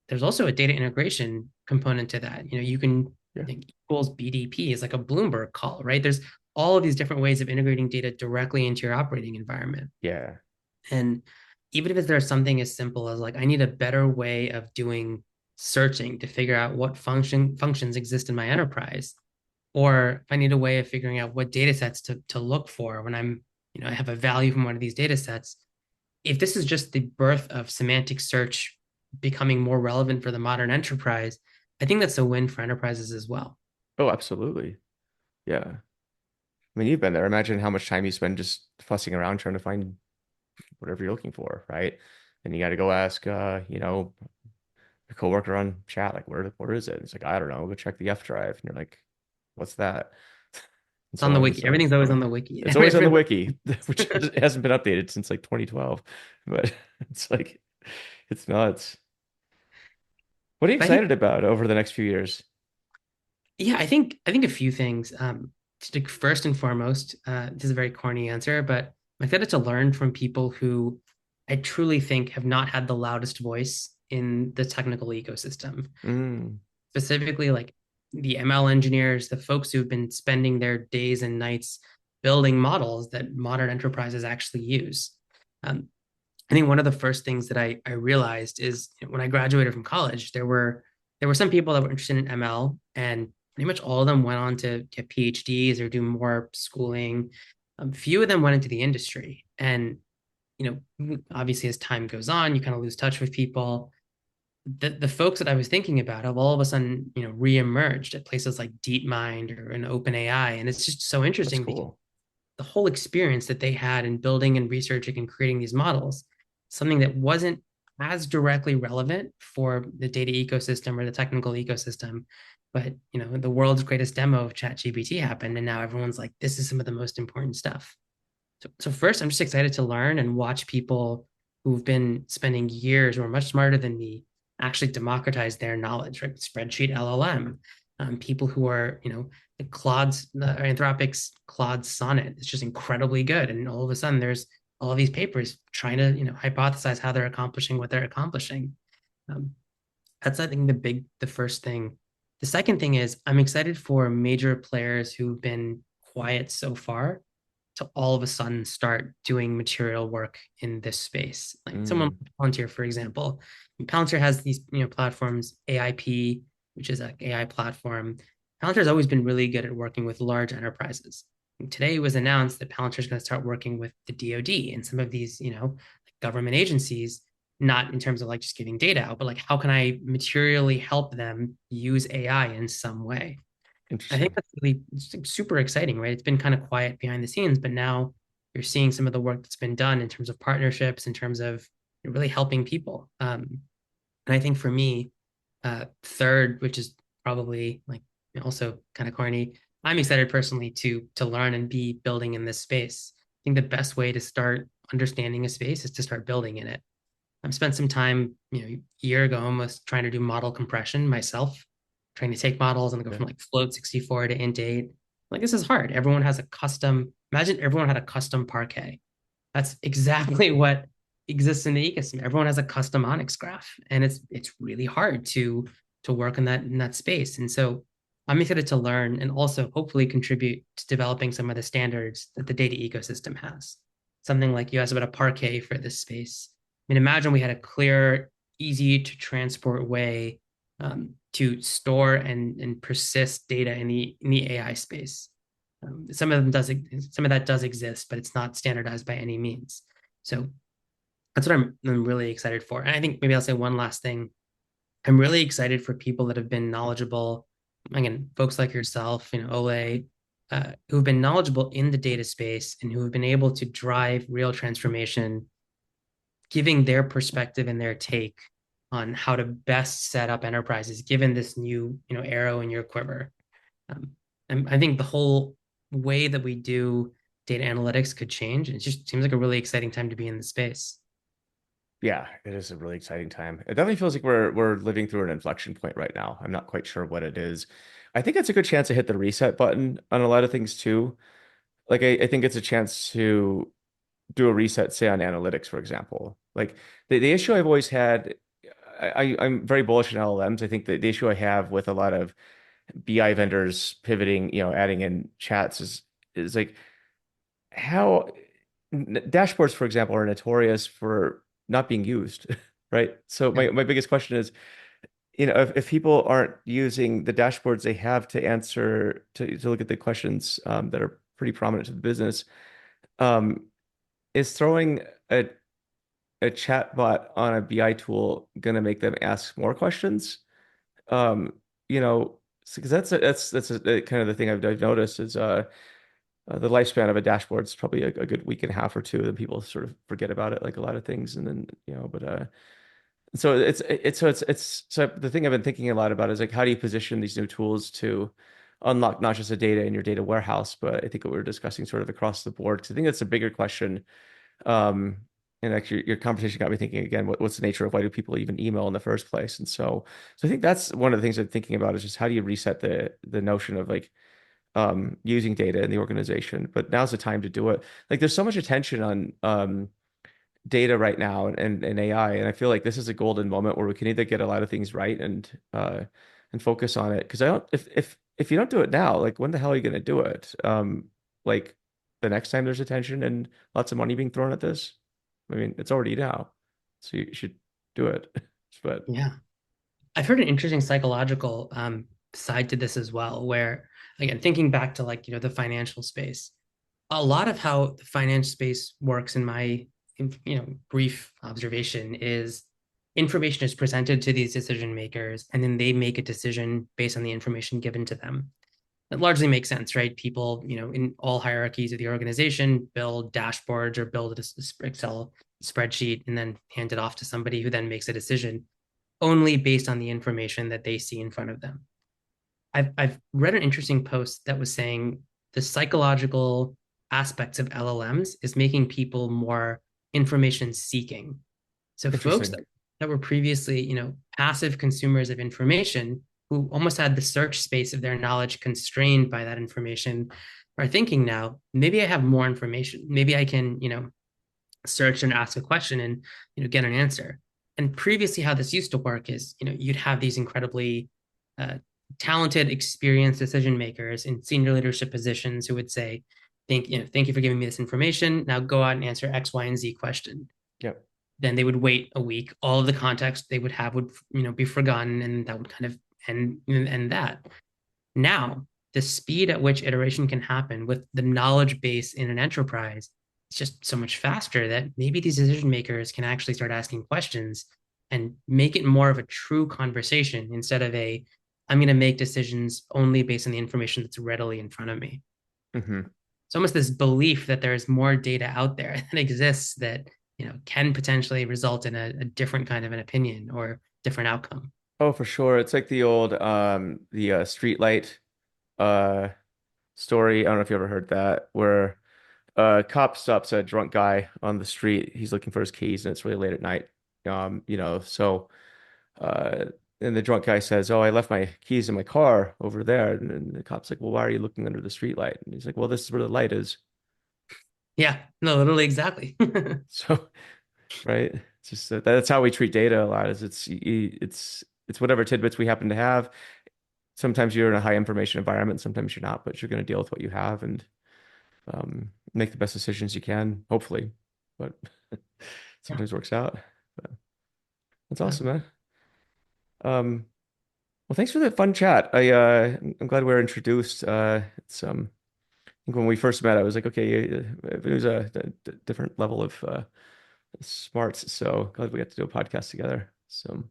There's also a data integration component to that. You can yeah. think equals BDP is like a Bloomberg call, right? There's all of these different ways of integrating data directly into your operating environment. Yeah. And even if there's something as simple as like I need a better way of doing searching to figure out what functions exist in my enterprise, or if I need a way of figuring out what data sets to look for when I have a value from one of these data sets. If this is just the birth of semantic search becoming more relevant for the modern enterprise, I think that's a win for enterprises as well. Oh, absolutely. Yeah. I mean, you've been there. Imagine how much time you spend just fussing around trying to find whatever you're looking for, right? And you got to go ask, a coworker on chat, like, where is it? It's like, I don't know. Go check the F drive. And you're like, what's that? And It's on so the on and wiki. so on. Everything's always on the wiki. It's always on the wiki, which hasn't been updated since like 2012. But it's like, it's nuts. What are you But I think, excited about over the next few years? yeah, I think a few things. First and foremost, this is a very corny answer, but I'm excited to learn from people who I truly think have not had the loudest voice in the technical ecosystem. Mm, Specifically like the ML engineers, the folks who've been spending their days and nights building models that modern enterprises actually use. Um, I think one of the first things that I realized is when I graduated from college, there were some people that were interested in ML, and pretty much all of them went on to get PhDs or do more schooling. Few of them went into the industry, and obviously as time goes on, you kind of lose touch with people. The folks that I was thinking about have all of a sudden, reemerged at places like DeepMind or an OpenAI. And it's just so that's interesting because cool. the whole experience that they had in building and researching and creating these models, something that wasn't as directly relevant for the data ecosystem or the technical ecosystem. But the world's greatest demo of ChatGPT happened, and now everyone's like, this is some of the most important stuff. So first, I'm just excited to learn and watch people who've been spending years who are much smarter than me actually democratize their knowledge, right? Spreadsheet LLM, people who are, Claude's, Anthropic's Claude Sonnet is just incredibly good. And all of a sudden there's all of these papers trying to, hypothesize how they're accomplishing what they're accomplishing. Um, that's, I think, the first thing. The second thing is I'm excited for major players who've been quiet so far to all of a sudden start doing material work in this space. Like someone Mm, like Palantir, for example. Palantir has these platforms, AIP, which is an AI platform. Palantir has always been really good at working with large enterprises. And today it was announced that Palantir is going to start working with the DoD and some of these, government agencies, not in terms of like just giving data out, but like how can I materially help them use AI in some way? I think interesting. that's really super exciting, right? It's been kind of quiet behind the scenes, but now you're seeing some of the work that's been done in terms of partnerships, in terms of really helping people. And I think for me, third, which is probably like also kind of corny, I'm excited personally to learn and be building in this space. I think the best way to start understanding a space is to start building in it. I've spent some time, a year ago almost trying to do model compression myself, trying to take models and go Yeah, from like float 64 to int 8. Like this is hard. Everyone has a custom, imagine everyone had a custom parquet. That's exactly what exists in the ecosystem. Everyone has a custom Onyx graph, and it's really hard to work in that space. And so I'm excited to learn and also hopefully contribute to developing some of the standards that the data ecosystem has. Something like you asked about a parquet for this space. I mean, imagine we had a clear, easy to transport way to store and persist data in the AI space. Some of that does exist, but it's not standardized by any means. So that's what I'm really excited for. And I think maybe I'll say one last thing. I'm really excited for people that have been knowledgeable, again, folks like yourself, Ole, who've been knowledgeable in the data space and who have been able to drive real transformation, giving their perspective and their take. on how to best set up enterprises given this new, arrow in your quiver. Um, and I think the whole way that we do data analytics could change. It just seems like a really exciting time to be in the space. Yeah, it is a really exciting time. It definitely feels like we're living through an inflection point right now. I'm not quite sure what it is. I think it's a good chance to hit the reset button on a lot of things too. Like I think it's a chance to do a reset, say on analytics, for example. Like the issue I've always had, I'm very bullish on LLMs. I think that the issue I have with a lot of BI vendors pivoting, adding in chats is like how dashboards, for example, are notorious for not being used, right? So Yeah. my biggest question is, if people aren't using the dashboards they have to answer to look at the questions that are pretty prominent to the business, um, is throwing a chat bot on a BI tool going to make them ask more questions? Um, because that's kind of the thing I've noticed is the lifespan of a dashboard is probably a good week and a half or two. Then people sort of forget about it, like a lot of things, and then but so the thing I've been thinking a lot about is like how do you position these new tools to unlock not just the data in your data warehouse, but I think what we're discussing sort of across the board. Because I think that's a bigger question. Um, and actually, your conversation got me thinking again. What's the nature of why do people even email in the first place? And so I think that's one of the things I'm thinking about is just how do you reset the notion of like using data in the organization. But now's the time to do it. Like there's so much attention on data right now and AI, and I feel like this is a golden moment where we can either get a lot of things right and focus on it. Because I don't if you don't do it now, like when the hell are you going to do it? Like the next time there's attention and lots of money being thrown at this. I mean, it's already now, so you should do it. But Yeah. I've heard an interesting psychological side to this as well, where again, thinking back to like, the financial space, a lot of how the finance space works in my, brief observation is information is presented to these decision makers and then they make a decision based on the information given to them. That largely makes sense, right? People, in all hierarchies of the organization build dashboards or build an Excel spreadsheet and then hand it off to somebody who then makes a decision only based on the information that they see in front of them. I've read an interesting post that was saying the psychological aspects of LLMs is making people more information seeking. So folks interesting. that were previously, passive consumers of information who almost had the search space of their knowledge constrained by that information are thinking now, maybe I have more information. Maybe I can, search and ask a question and get an answer. And previously how this used to work is you'd have these incredibly uh, talented experienced decision makers in senior leadership positions who would say thank you for giving me this information, now go out and answer X, Y, and Z question. Yep. Then they would wait a week, all of the context they would have would be forgotten, and that would kind of end that. Now, the speed at which iteration can happen with the knowledge base in an enterprise is just so much faster that maybe these decision makers can actually start asking questions and make it more of a true conversation instead of I'm going to make decisions only based on the information that's readily in front of me. Hmm. It's almost this belief that there's more data out there that exists that can potentially result in a different kind of an opinion or different outcome. Oh, for sure. It's like the old the street light uh story. I don't know if you ever heard that, where a cop stops a drunk guy on the street. He's looking for his keys, and it's really late at night. So uh, and the drunk guy says, "Oh, I left my keys in my car over there." And then the cop's like, "Well, why are you looking under the street light?" And he's like, "Well, this is where the light is." Yeah, no, literally exactly. So, right? It's just that's how we treat data a lot. Is it's whatever tidbits we happen to have. Sometimes you're in a high information environment, sometimes you're not, but you're going to deal with what you have and make the best decisions you can, hopefully. But Yeah. sometimes works out. But that's awesome, Um, man. Um, well, thanks for the fun chat. I'm glad we were introduced. It's I think when we first met, I was like, okay, there's a different level of smarts. So glad we got to do a podcast together. So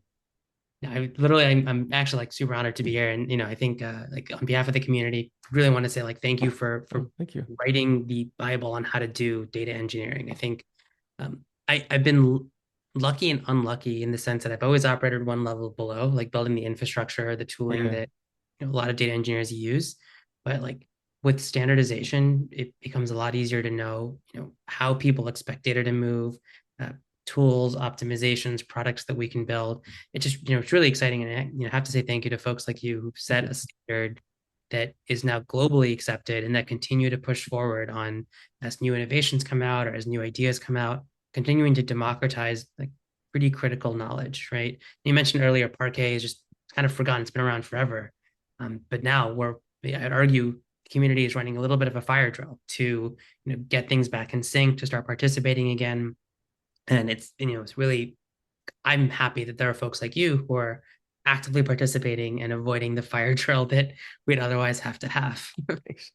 I'm actually like super honored to be here, and I think like on behalf of the community, really want to say like thank you for oh, thank you. writing the Bible on how to do data engineering. I think I've been lucky and unlucky in the sense that I've always operated one level below, like building the infrastructure, the tooling Yeah. that a lot of data engineers use. But like with standardization, it becomes a lot easier to know, how people expect data to move, uh, tools, optimizations, products that we can build. It just, it's really exciting. And I have to say thank you to folks like you who've set a standard that is now globally accepted and that continue to push forward on as new innovations come out or as new ideas come out, continuing to democratize like pretty critical knowledge, right? You mentioned earlier, Parquet is just kind of forgotten. It's been around forever. But now I'd argue the community is running a little bit of a fire drill to, get things back in sync, to start participating again. And it's really, I'm happy that there are folks like you who are actively participating and avoiding the fire drill that we'd otherwise have to have. Thanks.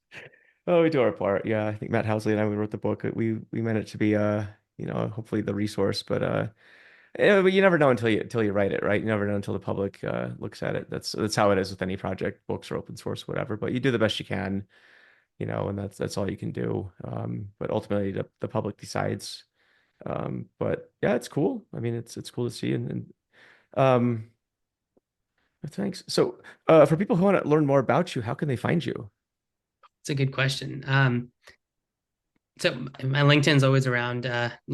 Oh, we do our part. Yeah, I think Matt Housley and I, we wrote the book. We meant it to be hopefully the resource, but yeah, but you never know until you write it, right? You never know until the public looks at it. That's how it is with any project, books or open source, whatever. But you do the best you can, and that's all you can do. But ultimately the public decides. But yeah, it's cool. I mean, it's cool to see and um thanks. So for people who want to learn more about you, how can they find you? It's a good question. So my LinkedIn's always around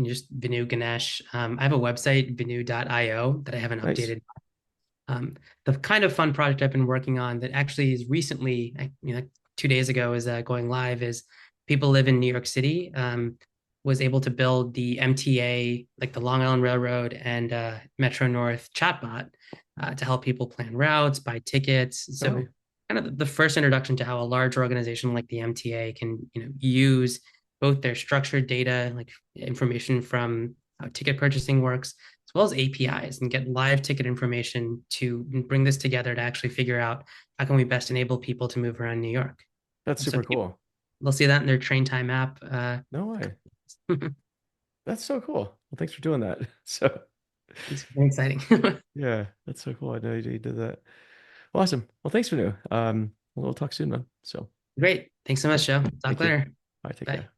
just Vinoo Ganesh. I have a website, vinoo.io, that I haven't Nice. updated. Um, the kind of fun project I've been working on that actually is recently, 2 days ago, is going live. Is people live in New York City. Was able to build the MTA, like the Long Island Railroad and Metro North chatbot to help people plan routes, buy tickets. Oh, So kind of the first introduction to how a large organization like the MTA can, use both their structured data, like information from how ticket purchasing works, as well as APIs, and get live ticket information to bring this together to actually figure out how can we best enable people to move around New York. that's So super cool. they'll see that in their train time app. No way. That's so cool. Well, thanks for doing that. So, It's very exciting. yeah, that's so cool. I know you did that. Awesome. Well, thanks for new. We'll talk soon, man. So, Great. Thanks so yeah, much, Joe. Talk thank you. later. All right, take Bye. care.